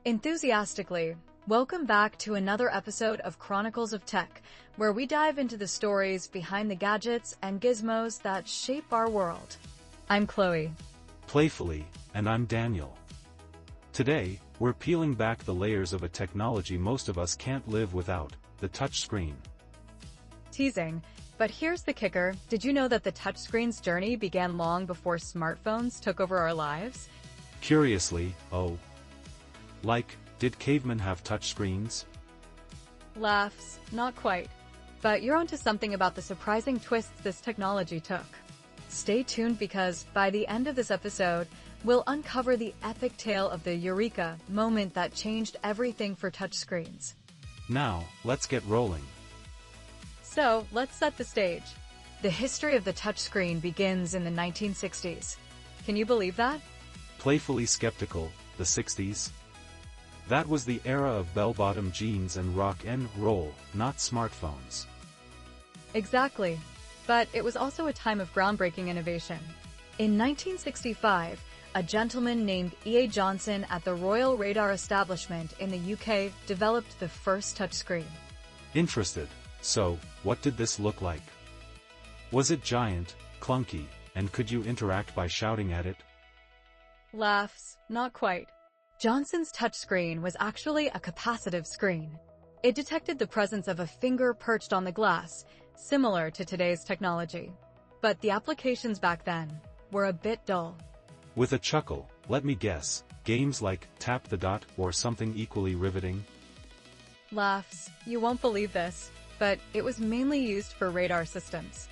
Enthusiastically, welcome back to another episode of Chronicles of Tech, where we dive into the stories behind the gadgets and gizmos that shape our world. I'm Chloe. Playfully, and I'm Daniel. Today, we're peeling back the layers of a technology most of us can't live without, the touchscreen. Teasing, but here's the kicker. Did you know that the touchscreen's journey began long before smartphones took over our lives? Curiously, did cavemen have touchscreens? Laughs, not quite. But you're onto something about the surprising twists this technology took. Stay tuned because, by the end of this episode, we'll uncover the epic tale of the Eureka moment that changed everything for touchscreens. Now, let's get rolling. So, let's set the stage. The history of the touchscreen begins in the 1960s. Can you believe that? Playfully skeptical, the 60s? That was the era of bell-bottom jeans and rock and roll, not smartphones. Exactly. But it was also a time of groundbreaking innovation. In 1965, a gentleman named E.A. Johnson at the Royal Radar Establishment in the UK developed the first touchscreen. Interested. So, what did this look like? Was it giant, clunky, and could you interact by shouting at it? Laughs, not quite. Johnson's touchscreen was actually a capacitive screen. It detected the presence of a finger perched on the glass, similar to today's technology. But the applications back then were a bit dull. With a chuckle, let me guess, games like Tap the Dot or something equally riveting? Laughs, you won't believe this, but it was mainly used for radar systems.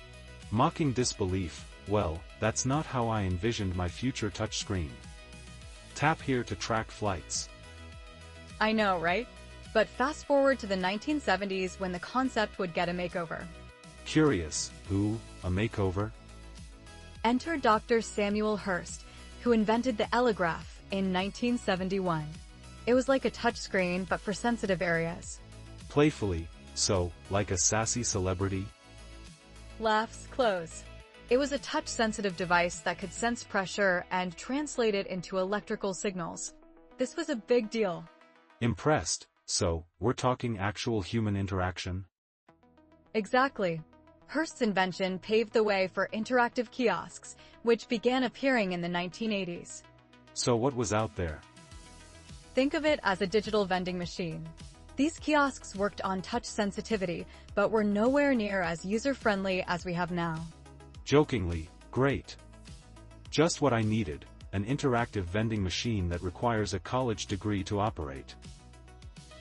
Mocking disbelief, well, that's not how I envisioned my future touchscreen. Tap here to track flights. I know, right? But fast forward to the 1970s when the concept would get a makeover. Curious, a makeover? Enter Dr. Samuel Hurst, who invented the telegraph in 1971. It was like a touchscreen but for sensitive areas. Playfully, so, like a sassy celebrity? Laughs close. It was a touch-sensitive device that could sense pressure and translate it into electrical signals. This was a big deal. Impressed, so, we're talking actual human interaction? Exactly. Hurst's invention paved the way for interactive kiosks, which began appearing in the 1980s. So what was out there? Think of it as a digital vending machine. These kiosks worked on touch sensitivity, but were nowhere near as user-friendly as we have now. Jokingly, great. Just what I needed, an interactive vending machine that requires a college degree to operate.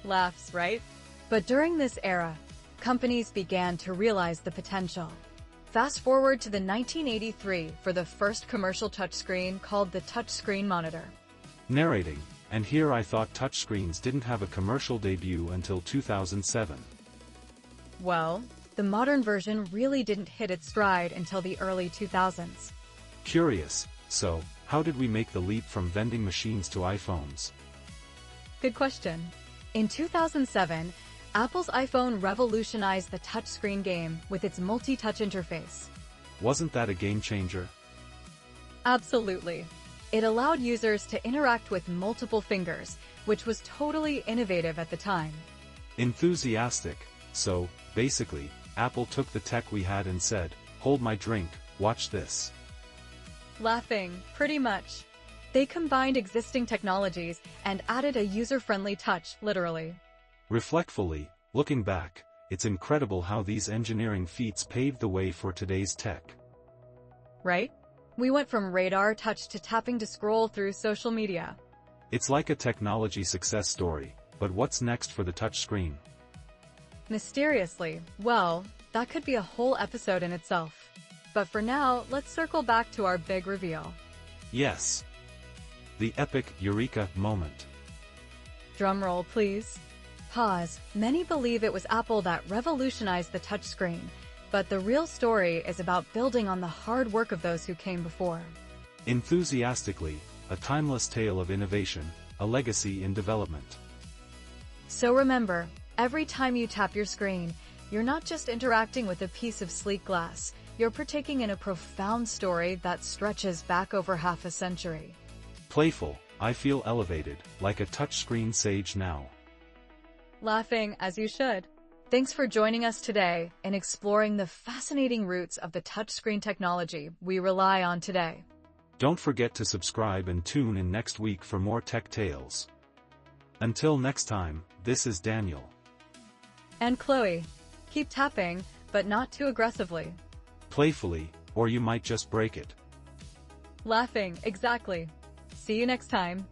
Laughs, right? But during this era, companies began to realize the potential. Fast forward to the 1983 for the first commercial touchscreen called the touchscreen monitor. Narrating, and here I thought touchscreens didn't have a commercial debut until 2007. Well, the modern version really didn't hit its stride until the early 2000s. Curious, so, how did we make the leap from vending machines to iPhones? Good question. In 2007, Apple's iPhone revolutionized the touchscreen game with its multi-touch interface. Wasn't that a game changer? Absolutely. It allowed users to interact with multiple fingers, which was totally innovative at the time. Enthusiastic, so, basically, Apple took the tech we had and said, hold my drink, watch this. Laughing, pretty much. They combined existing technologies and added a user-friendly touch, literally. Reflectfully, looking back, it's incredible how these engineering feats paved the way for today's tech. Right? We went from radar touch to tapping to scroll through social media. It's like a technology success story, but what's next for the touchscreen? Mysteriously, well, that could be a whole episode in itself. But for now, let's circle back to our big reveal. Yes. The epic Eureka moment. Drumroll, please. Pause. Many believe it was Apple that revolutionized the touchscreen, but the real story is about building on the hard work of those who came before. Enthusiastically, a timeless tale of innovation, a legacy in development. So remember, every time you tap your screen, you're not just interacting with a piece of sleek glass, you're partaking in a profound story that stretches back over half a century. Playful, I feel elevated, like a touchscreen sage now. Laughing as you should. Thanks for joining us today in exploring the fascinating roots of the touchscreen technology we rely on today. Don't forget to subscribe and tune in next week for more tech tales. Until next time, this is Daniel. And Chloe. Keep tapping, but not too aggressively. Playfully, or you might just break it. Laughing, exactly. See you next time.